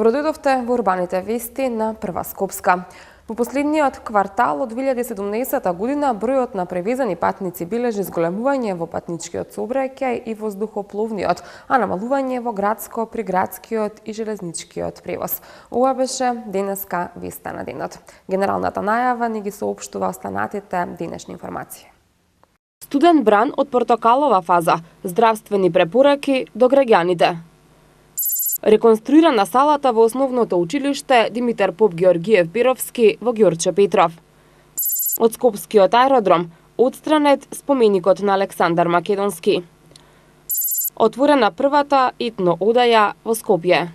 Продојдовте во урбаните вести на Прва Скопска. Во последниот квартал од 2017 година бројот на превезани патници бележи зголемување во патничкиот сообраќај и воздухопловниот, а намалување во градско, приградскиот и железничкиот превоз. Ова беше денеска веста на денот. Генералната најава ни ги соопштува останатите денешни информации. Студен бран од портокалова фаза, здравствени препораки до граѓаните. Реконструирана салата во основното училиште Димитар Поп Георгиев Перовски во Ѓорче Петров. Од Скопскиот аеродром отстранет споменикот на Александар Македонски. Отворена првата етно одаја во Скопје.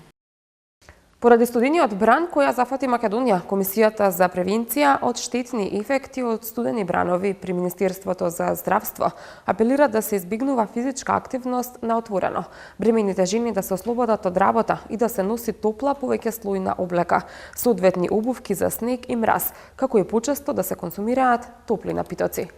Поради студениот бран која зафати Македонија, Комисијата за превенција од штетни ефекти од студени бранови при Министерството за здравство апелира да се избегнува физичка активност на отворено, бремените жени да се ослободат од работа и да се носи топла повеќе слојна облека, соодветни обувки за снег и мраз, како и почесто да се консумираат топли напитоци.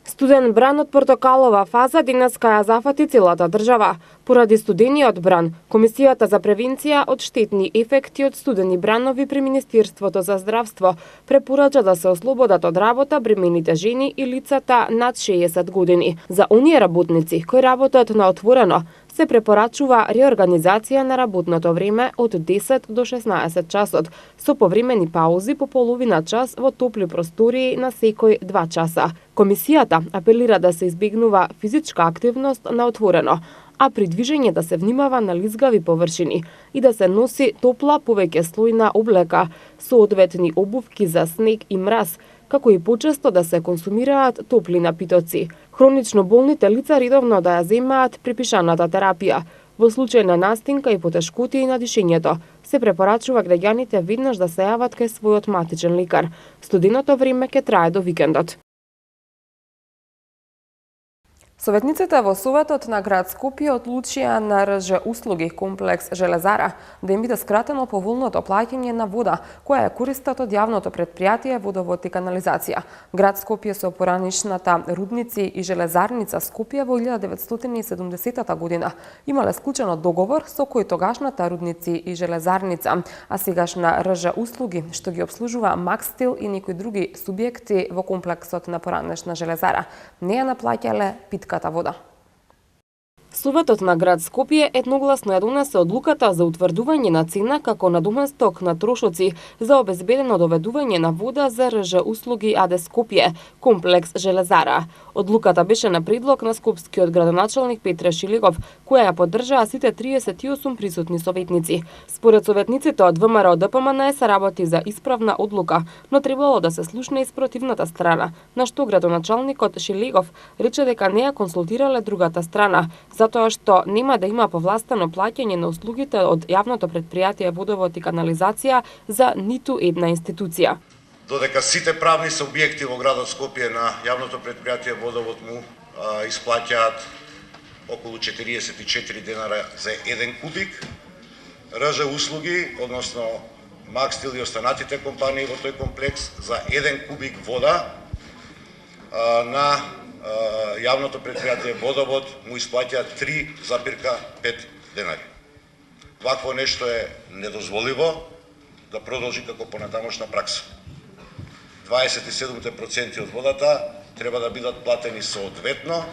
Студен бран од портокалова фаза денеска ја зафати целата држава. Поради студениот бран, Комисијата за превенција од штетни ефекти од студени бранови при Министерството за здравство препорача да се ослободат од работа бремените жени и лицата над 60 години. За оние работници кои работат на отворено, се препорачува реорганизација на работното време од 10 до 16 часот, со повремени паузи по половина час во топли простории на секој 2 часа. Комисијата апелира да се избегнува физичка активност на отворено, а при движење да се внимава на лизгави површини и да се носи топла повеќе слојна облека, соодветни обувки за снег и мраз, како и почесто да се консумираат топли напитоци. Хронично болните лица редовно да ја земаат припишаната терапија. Во случај на настинка и потешкотии на дишењето, се препорачува граѓаните веднаш да се јават кај својот матичен лекар. Студеното време ќе трае до викендот. Советниците во Советот на град Скопје одлучија на РЖ услуги комплекс Железара да им биде скратено поволното плаќање на вода, која е користат од јавното предпријатие Водовод и канализација. Град Скопје со поранишната рудници и железарница Скопје во 1970 година имале склучено договор со кој тогашната рудници и железарница, а сегашна РЖ услуги што ги обслужува Макстил и некои други субјекти во комплексот на поранишна железара не ја наплаќале питката вода. Советот на град Скопје едногласно ја донесе одлуката за утврдување на цена како надоместок на трошоци за обезбедено доведување на вода за РЖ услуги АД Скопје, комплекс Железара. Одлуката беше на предлог на скопскиот градоначалник Петре Шилегов, која ја поддржаа сите 38 присутни советници. Според советниците од ВМРО ДПМН се работи за исправна одлука, но требало да се слушне и спротивната страна, на што градоначалникот Шилегов рече дека не ја консултирале другата страна, затоа што нема да има повластено плаќање на услугите од јавното предпријатие Водовод и канализација за ниту една институција. Додека сите правни субјекти во градот Скопје на јавното предпријатие Водовод му исплаќаат околу 44 денара за 1 кубик, РЖ услуги, односно Макстил и останатите компании во тој комплекс за 1 кубик вода на јавното предпријатие Водовод му исплаќаат 3,5 денари. Вакво нешто е недозволиво да продолжи како понатамошна пракса. 27% од водата треба да бидат платени соодветно,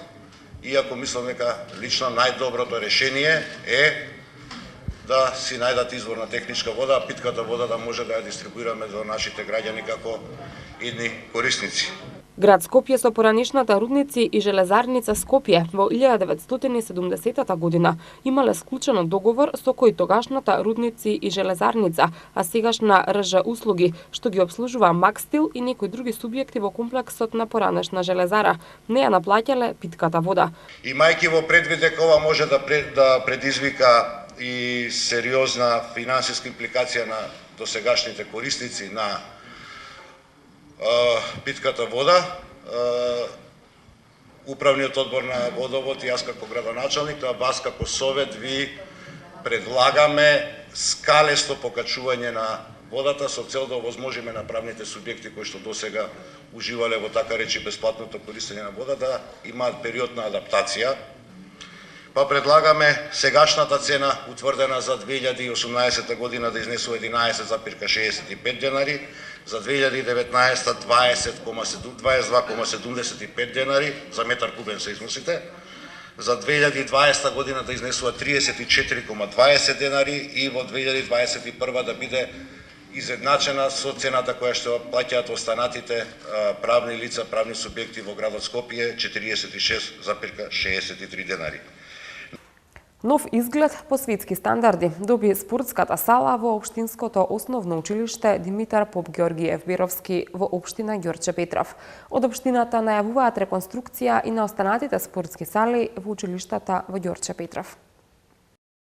иако мислам дека лично најдоброто решение е да си најдат извор на техничка вода, а питката вода да може да ја дистрибуираме до нашите граѓани како идни корисници. Град Скопје со поранишната рудници и железарница Скопје во 1970 година имале склучено договор со кој тогашната рудници и железарница, а сегашна РЖ услуги, што ги обслужува Макстил и некои други субјекти во комплексот на поранешна железара, не ја наплаќале питката вода. Имајќи во предвид дека ова може да предизвика и сериозна финансиска импликација на досегашните корисници на питката вода, Управниот одбор на Водовод и јас како градоначалник, тоа вас како совет ви предлагаме скалесто покачување на водата со цел да овозможиме на правните субјекти кои што досега уживале во така речи бесплатното користење на вода да имаат период на адаптација па предлагаме сегашната цена утврдена за 2018 година да изнесува 11,65 денари, за 2019 22,75 денари за метар кубен се износите, за 2020 година да изнесува 34,20 денари и во 2021 да биде изедначена со цената која што плаќаат останатите правни лица, правни субјекти во градот Скопје, 46,63 денари. Нов изглед по светски стандарди доби спортската сала во Општинското основно училиште Димитар Поп Георгиев Бировски во општина Ѓорче Петров. Од општината најавуваат реконструкција и на останатите спортски сали во училиштата во Ѓорче Петров.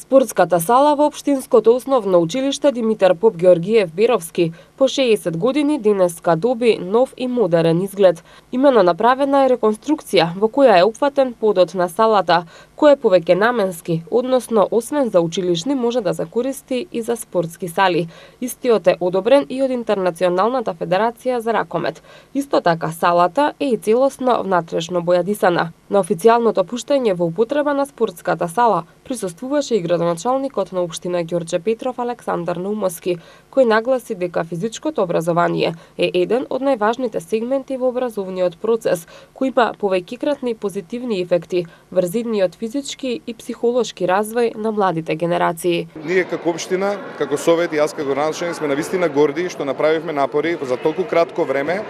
Спортската сала во Општинското основно училиште Димитар Поп Георгиев Бировски по 60 години денеска доби нов и модерен изглед. Имено направена е реконструкција во која е опфатен подот на салата, кој е повеќе наменски, односно освен за училишни може да се користи и за спортски сали. Истиот е одобрен и од Интернационалната федерација за ракомет. Исто така салата е и целосно внатрешно бојадисана. На официјалното пуштање во употреба на спортската сала присуствуваше и градоначалникот на општина Ѓорче Петров Александар Наумовски, кој нагласи дека физичкото образование е еден од најважните сегменти во образовниот процес, кој има повеќекратни позитивни ефекти врз идниот физички и психолошки развој на младите генерации. Ние како општина, како совет и јас како градоначалник сме навистина горди што направивме напори за толку кратко време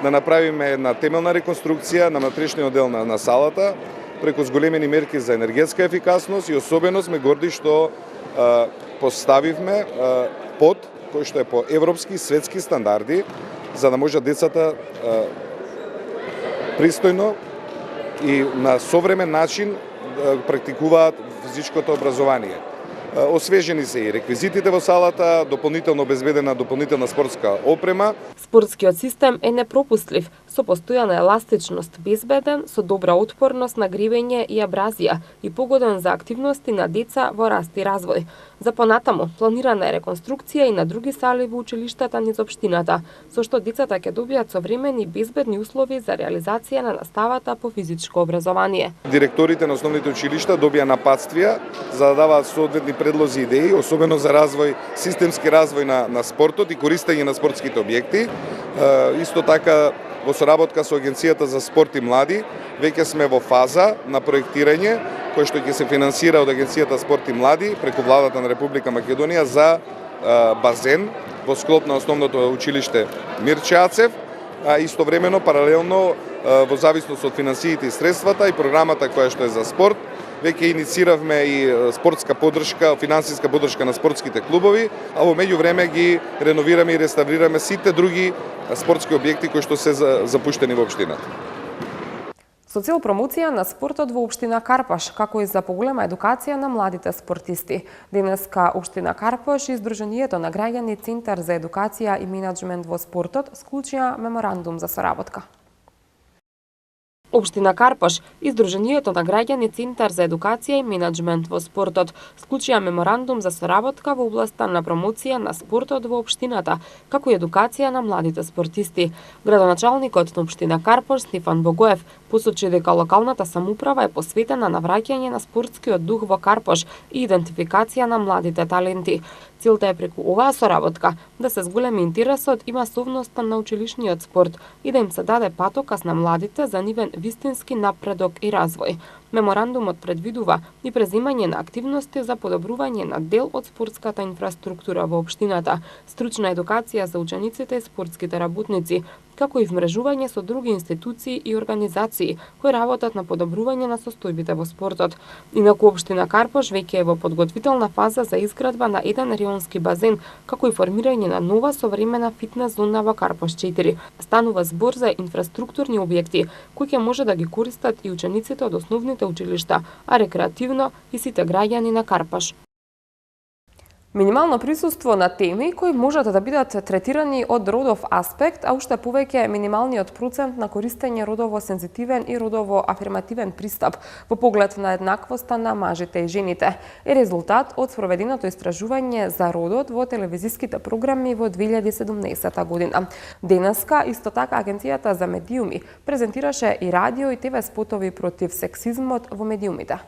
да направиме една темелна реконструкција на внатрешниот дел на салата преку зголемени мерки за енергетска ефикасност и особено сме горди што поставивме под кој што е по европски и светски стандарди за да може децата пристојно и на современ начин практикуваат физичкото образование. Освежени се и реквизитите во салата, дополнително обезбедена дополнителна спортска опрема. Спортскиот систем е непропустлив, со постојана еластичност, безбеден, со добра отпорност на грибење и абразија и погоден за активности на деца во раст и развој. За понатаму, планирана е реконструкција и на други сали во училиштата низ општината, со што децата ќе добијат современи и безбедни услови за реализација на наставата по физичко образование. Директорите на основните училишта добија напатствија за да даваат соодветни предлози и идеи, особено за развој, системски развој на спортот и користење на спортските објекти. Исто така, во соработка со Агенцијата за спорт и млади, веќе сме во фаза на проектирање, кој што ќе се финансира од Агенцијата спорт и млади преку владата на Република Македонија за базен во склоп на основното училиште Мирче Ацев, а истовремено паралелно во зависност од финансиите и средствата и програмата која што е за спорт, веќе иницииравме и спортска поддршка, финансиска поддршка на спортските клубови, а во меѓувреме ги реновираме и реставрираме сите други спортски објекти кои што се запуштени во општината. Со цел промоција на спортот во општина Карпаш, како и за поголема едукација на младите спортисти. Денеска општина Карпаш и Сдруженијето на граѓани Центар за едукација и менаџмент во спортот склучија меморандум за соработка. Општина Карпаш и Сдруженијето на граѓани Центар за едукација и менаџмент во спортот склучија меморандум за соработка во областа на промоција на спортот во општината, како и едукација на младите спортисти. Градоначалникот на општина Карпаш Стефан Богоев посочи дека локалната самоуправа е посветена на враќање на спортскиот дух во Карпаш и идентификација на младите таленти. Целта е преку оваа соработка да се зголеми интересот и масовноста на училишниот спорт и да им се даде патоказ на младите за нивен вистински напредок и развој. Меморандумот предвидува и преземање на активности за подобрување на дел од спортската инфраструктура во општината, стручна едукација за учениците и спортските работници, како и вмрежување со други институции и организации кои работат на подобрување на состојбите во спортот. Инаку општина Карпаш веќе е во подготвителна фаза за изградба на еден рионски базен, како и формирање на нова современа фитнес зона во Карпаш 4. Станува збор за инфраструктурни објекти кои ќе може да ги користат и учениците од основните училишта, а рекреативно и сите граѓани на Карпаш. Минимално присуство на теми кои можат да бидат третирани од родов аспект, а уште повеќе минималниот процент на користење родово сензитивен и родово афирмативен пристап во поглед на еднаквоста на мажите и жените е резултат од спроведеното истражување за родот во телевизиските програми во 2017 година. Денеска исто така Агенцијата за медиуми презентираше и радио и ТВ спотови против сексизмот во медиумите.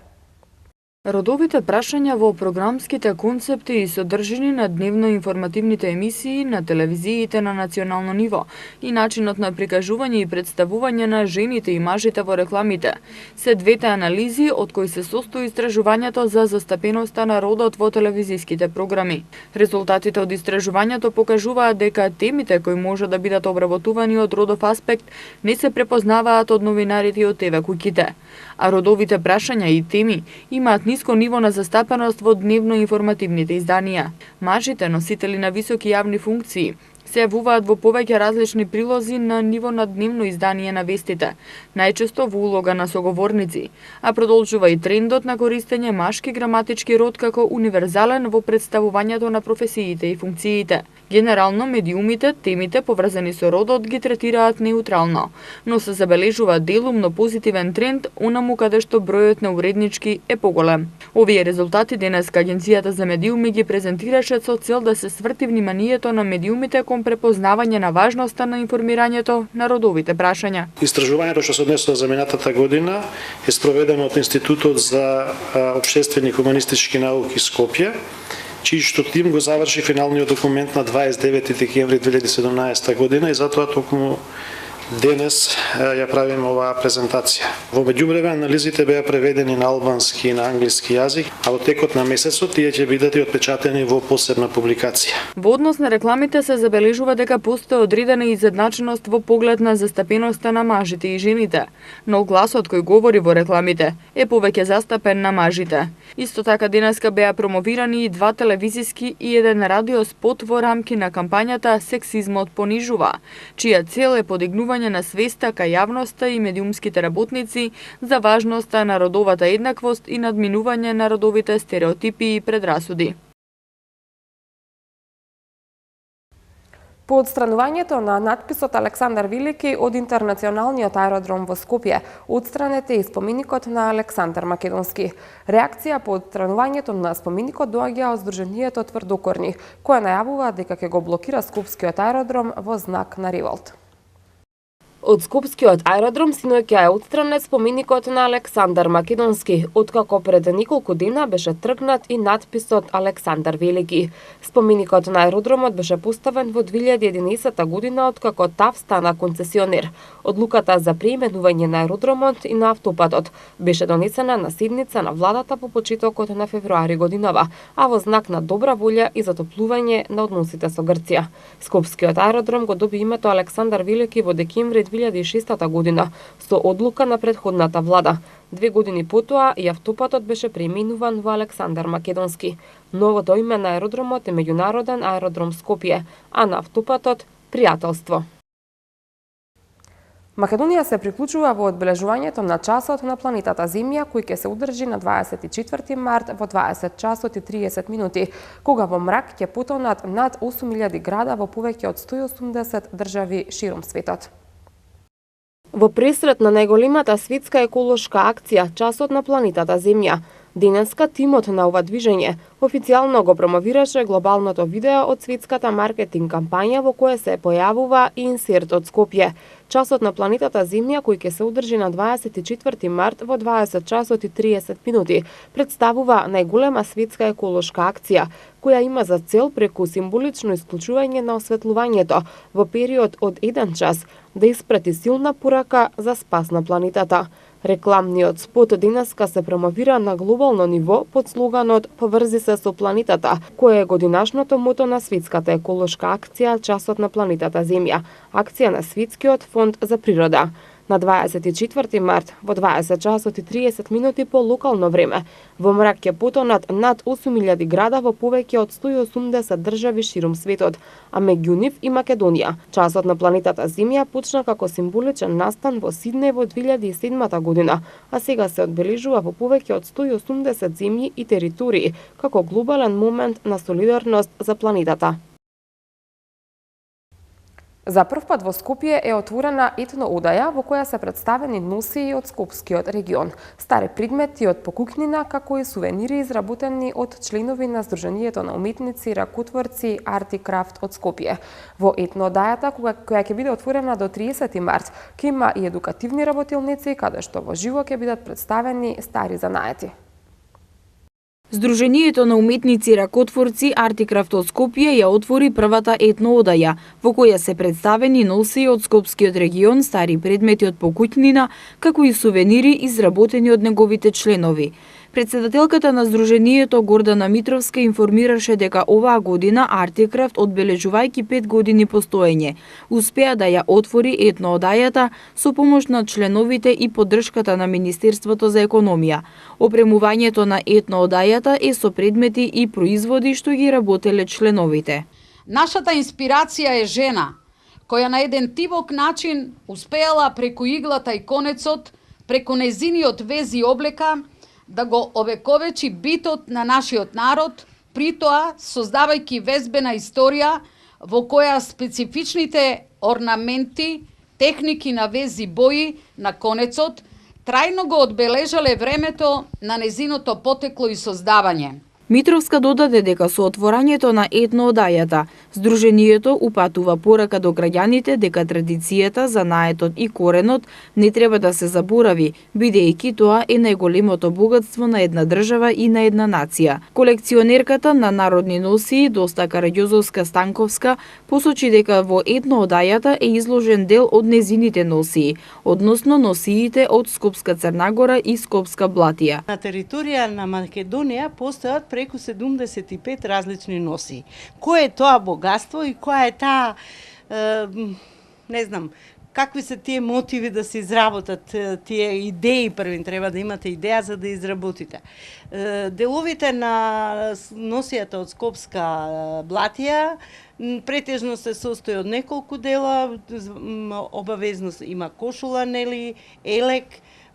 Родовите прашања во програмските концепти и содржини на дневно-информативните емисии на телевизиите на национално ниво и начинот на прикажување и представување на жените и мажите во рекламите се двете анализи од кои се состои истражувањето за застапеноста на родот во телевизиските програми. Резултатите од истражувањето покажуваат дека темите кои може да бидат обработувани од родов аспект не се препознаваат од новинарите и од ТВ куќите, а родовите прашања и теми имаат ниско ниво на застапеност во дневно-информативните изданија. Мажите, носители на високи јавни функции, се јавуваат во повеќе различни прилози на ниво на дневно издание на вестите, најчесто во улога на соговорници, а продолжува и трендот на користење машки граматички род како универзален во представувањето на професиите и функциите. Генерално, медиумите, темите поврзани со родот ги третираат неутрално, но се забележува делумно позитивен тренд онаму каде што бројот на уреднички е поголем. Овие резултати денеска Агенцијата за медиуми ги презентираше со цел да се сврти вниманието на медиумите кон препознавање на важноста на информирањето на родовите прашања. Истражувањето што се однесува за минатата година е спроведено од Институтот за општествени и хуманистички науки Скопје, чиј што тим го заврши финалниот документ на 29 декември 2017 година и затоа токму денес ја правиме оваа презентација. Во меѓувреме анализите беа преведени на албански и на англиски јазик, а во текот на месецот тие ќе бидат и отпечатени во посебна публикација. Во однос на рекламите се забележува дека постои одредена изедначеност во поглед на застапеноста на мажите и жените, но гласот кој говори во рекламите е повеќе застапен на мажите. Исто така денеска беа промовирани и 2 телевизиски и 1 радио спот во рамки на кампањата Сексизмот понижува, чија цел е подигнување на свеста кај јавноста и медиумските работници за важноста на родовата еднаквост и надминување на родовите стереотипи и предрасуди. По отстранувањето на надписот Александар Велики од интернационалниот аеродром во Скопје, отстранете и споменикот на Александар Македонски. Реакција по отстранувањето на споменикот доаѓа од Сдруженијето Тврдокорни, која најавува дека ќе го блокира Скопскиот аеродром во знак на револт. Од Скопскиот аеродром синоќа е отстранет споменикот на Александар Македонски, откако пред неколку дена беше тргнат и надписот Александар Велики. Споменикот на аеродромот беше поставен во 2011 година откако ТАВ стана концесионер. Одлуката за преименување на аеродромот и на автопатот беше донесена на седница на владата по почетокот на февруари годинава, а во знак на добра волја и затоплување на односите со Грција. Скопскиот аеродром го доби името Александар Велики во декември 2006 година со одлука на претходната влада. 2 години потоа и автопатот беше преименуван во Александар Македонски. Новото име на аеродромот е Меѓународен аеродром Скопје, а на автопатот Пријателство. Македонија се приклучува во одбележувањето на часот на планетата Земја, кој ќе се одржи на 24 март во 20 часот и 30 минути, кога во мрак ќе потонат над 8000 града во повеќе од 180 држави широм светот. Во пресрет на најголемата светска еколошка акција Часот на планетата Земја, денеска тимот на ова движење официјално го промовираше глобалното видео од светската маркетинг кампања во која се појавува и инсерт од Скопје. Часот на планетата Земја, кој ќе се одржи на 24 март во 20 часот и 30 минути, представува најголема светска еколошка акција, која има за цел преку символично исклучување на осветлувањето во период од 1 час да испрати силна порака за спас на планетата. Рекламниот спот денеска се промовира на глобално ниво под слоганот "Поврзи се со планетата", кој е годинашното мото на светската еколошка акција Часот на планетата Земја, акција на Светскиот фонд за природа. На 24 март во 20 часот и 30 минути по локално време во мрак ќе потонат над 8000 града во повеќе од 180 држави широм светот, а меѓу нив и Македонија. Часот на планетата Земја почна како символичен настан во Сиднеј во 2007 година, а сега се одбележува во повеќе од 180 земји и територии како глобален момент на солидарност за планетата. За прв пат во Скопје е отворена етно-одаја во која се представени носии од Скопскиот регион, стари предмети од покукнина, како и сувенири изработени од членови на Сдруженијето на уметници, ракотворци, арт и крафт од Скопје. Во етно-одајата, која ќе биде отворена до 30 март, ќе има и едукативни работилници, каде што во живо ќе бидат представени стари занаети. Сдруженијето на уметници ракотворци Артикрафт од Скопје ја отвори првата етно одаја, во која се представени носи од Скопскиот регион, стари предмети од покуќнина, како и сувенири изработени од неговите членови. Председателката на Сдруженијето Гордана Митровска информираше дека оваа година Артикрафт, одбележувајќи 5 години постоење, успеа да ја отвори етно одајата со помош на членовите и поддршката на Министерството за економија. Опремувањето на етно одајата е со предмети и производи што ги работеле членовите. Нашата инспирација е жена, која на еден тивок начин успеала преку иглата и конецот, преку незиниот вез и облека, да го овековечи битот на нашиот народ, при тоа создавајќи везбена историја во која специфичните орнаменти, техники на вез и бои на конецот трајно го одбележале времето на незиното потекло и создавање. Митровска додаде дека со отворањето на етно одајата, Сдруженијето упатува порака до граѓаните дека традицијата, занаетот и коренот не треба да се заборави, бидејќи тоа е најголемото богатство на една држава и на една нација. Колекционерката на народни носии Доста Караѓозовска-Станковска посочи дека во етно одајата е изложен дел од незините носии, односно носиите од Скопска Црнагора и Скопска Блатија. На територија на Македонија постојат преку 75 различни носи. Кој е тоа богатство и која е таа, не знам, какви се тие мотиви да се изработат тие идеи, првин треба да имате идеја за да изработите. Деловите на носијата од Скопска Блатија претежно се состои од неколку дела, обавезно има кошула, нели, елек,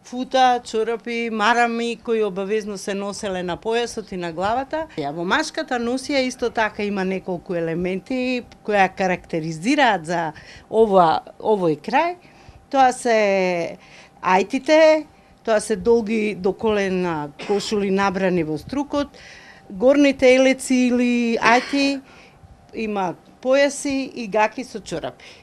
фута, чорапи, марами кои обавезно се носеле на појасот и на главата. Во машката носија исто така има неколку елементи кои ја карактеризираат за овој крај. Тоа се ајтите, тоа се долги до колена кошули набрани во струкот, горните елеци или ајти, има појаси и гаки со чорапи.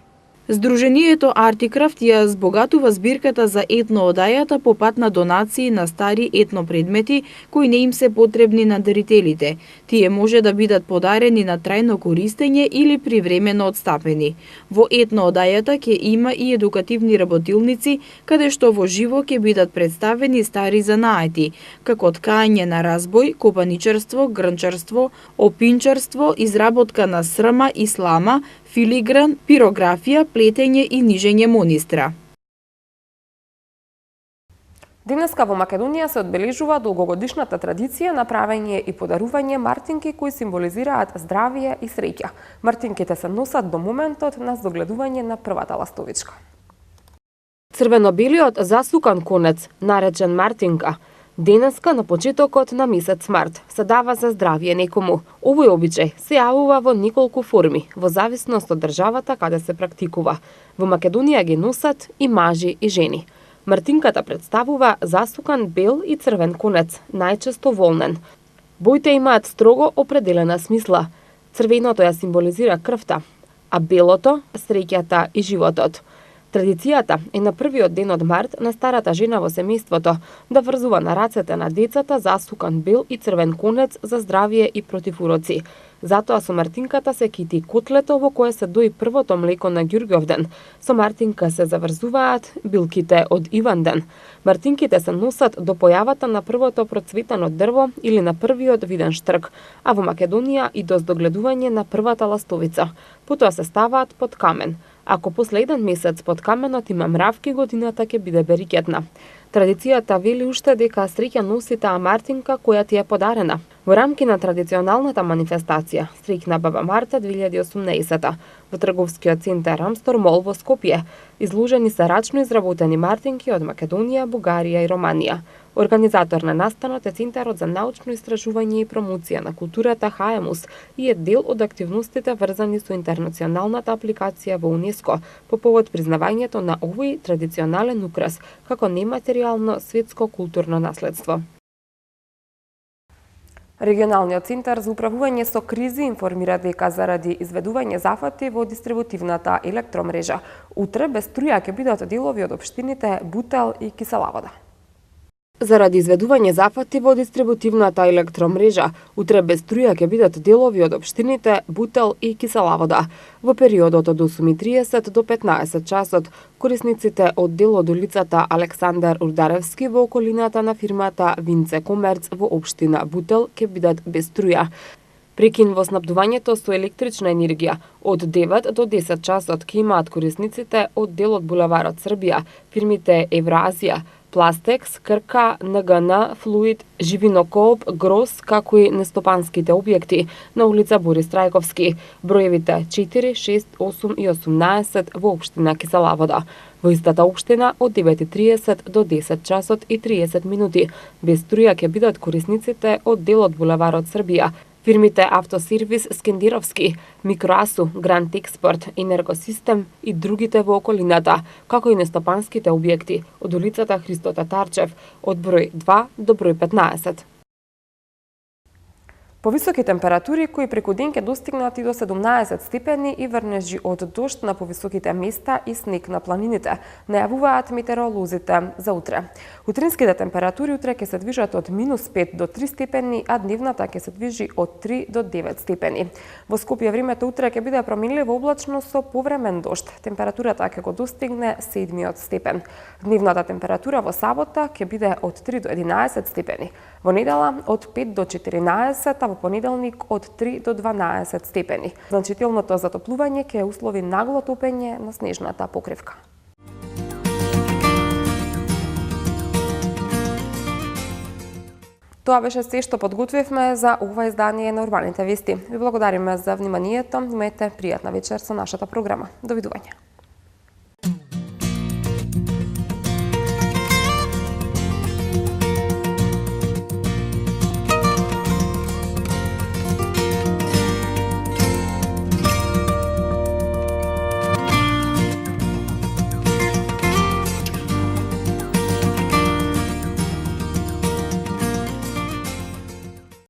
Сдруженијето Артикрафт ја збогатува збирката за етно одајата по пат на донации на стари етно предмети кои не им се потребни на дарителите. Тие може да бидат подарени на трајно користење или привремено отстапени. Во етно одајата ќе има и едукативни работилници, каде што во живо ќе бидат представени стари занаети, како ткање на разбој, копаничарство, грнчарство, опинчарство, изработка на срма и слама, филигран, пирографија, плетење и нижење монистра. Денеска во Македонија се одбележува долгогодишната традиција на правење и подарување мартинки кои символизираат здравје и среќа. Мартинките се носат до моментот на здогледување на првата ластовичка. Црвено-белиот засукан конец, наречен мартинка, денеска на почетокот на месец март се дава за здравје некому. Овој обичај се јавува во неколку форми, во зависност од државата каде се практикува. Во Македонија ги носат и мажи и жени. Мартинката представува засукан бел и црвен конец, најчесто волнен. Боите имаат строго определена смисла. Црвеното ја символизира крвта, а белото – среќата и животот. Традицијата е на првиот ден од март на старата жена во семејството да врзува на рацете на децата засукан бел и црвен конец за здравје и против уроци. Затоа со мартинката се кити котлето во кое се дои првото млеко на Ѓурѓовден. Со мартинка се заврзуваат билките од Иванден. Мартинките се носат до појавата на првото процветано дрво или на првиот виден штрк, а во Македонија и до здогледување на првата ластовица. Потоа се ставаат под камен. Ако после еден месец под каменот има мравки, годината ќе биде берикетна. Традицијата вели уште дека среќа носи таа мартинка која ти е подарена. Во рамки на традиционалната манифестација Среќна баба Марта 2018 во трговскиот центар Амстор Мол во Скопје изложени се рачно изработени мартинки од Македонија, Бугарија и Романија. Организатор на настанот е Центарот за научно истражување и промоција на културата ХАЕМУС и е дел од активностите врзани со интернационалната апликација во УНЕСКО по повод признавањето на овој традиционален украс како нематеријално светско културно наследство. Регионалниот центар за управување со кризи информира дека заради изведување зафати во дистрибутивната електромрежа, утре без струја ќе бидат делови од општините Бутел и Кисела Вода. Заради изведување зафати во дистрибутивната електромрежа, утре без струја ќе бидат делови од општините Бутел и Кисела Вода. Во периодот од 8:30 до 15 часот, корисниците од дел од улицата Александар Урдаревски во околината на фирмата Винце Комерц во општина Бутел ќе бидат без струја. Прекин во снабдувањето со електрична енергија од 9 до 10 часот ќе имаат корисниците од дел од булеварот Србија, фирмите Евразија, Пластекс, Крка, НГН, Флуид, Живинокооп, Грос, како и нестопанските објекти на улица Борис Трајковски, броевите 4, 6, 8 и 18 во општина Кисела Вода. Во истата општина од 9:30 до 10 часот и 30 минути. Без струја ќе бидат корисниците од дел од булеварот Србија, фирмите Автосервис Скендировски, Микроасу, Гранд Експорт, Енергосистем и другите во околината, како и нестопанските објекти од улицата Христо Татарчев од број 2 до број 15. Повисоки температури кои преку ден ќе достигнат и до 17 степени и врнежи од дожд на повисоките места и снег на планините, најавуваат метеоролозите за утре. Утринските температури утре ќе се движат од -5 до 3 степени, а дневната ќе се движи од 3 до 9 степени. Во Скопје времето утре ќе биде променливо облачно со повремен дожд. Температурата ќе го достигне 7 степен. Дневната температура во сабота ќе биде од 3 до 11 степени. Во недела од 5 до 14, а во понеделник од 3 до 12 степени. Значителното затоплување ќе услови нагло топење на снежната покривка. Тоа беше се што подготвивме за ова издание на Урбаните вести. Ви благодариме за вниманието. Имајте пријатна вечер со нашата програма. Довидување.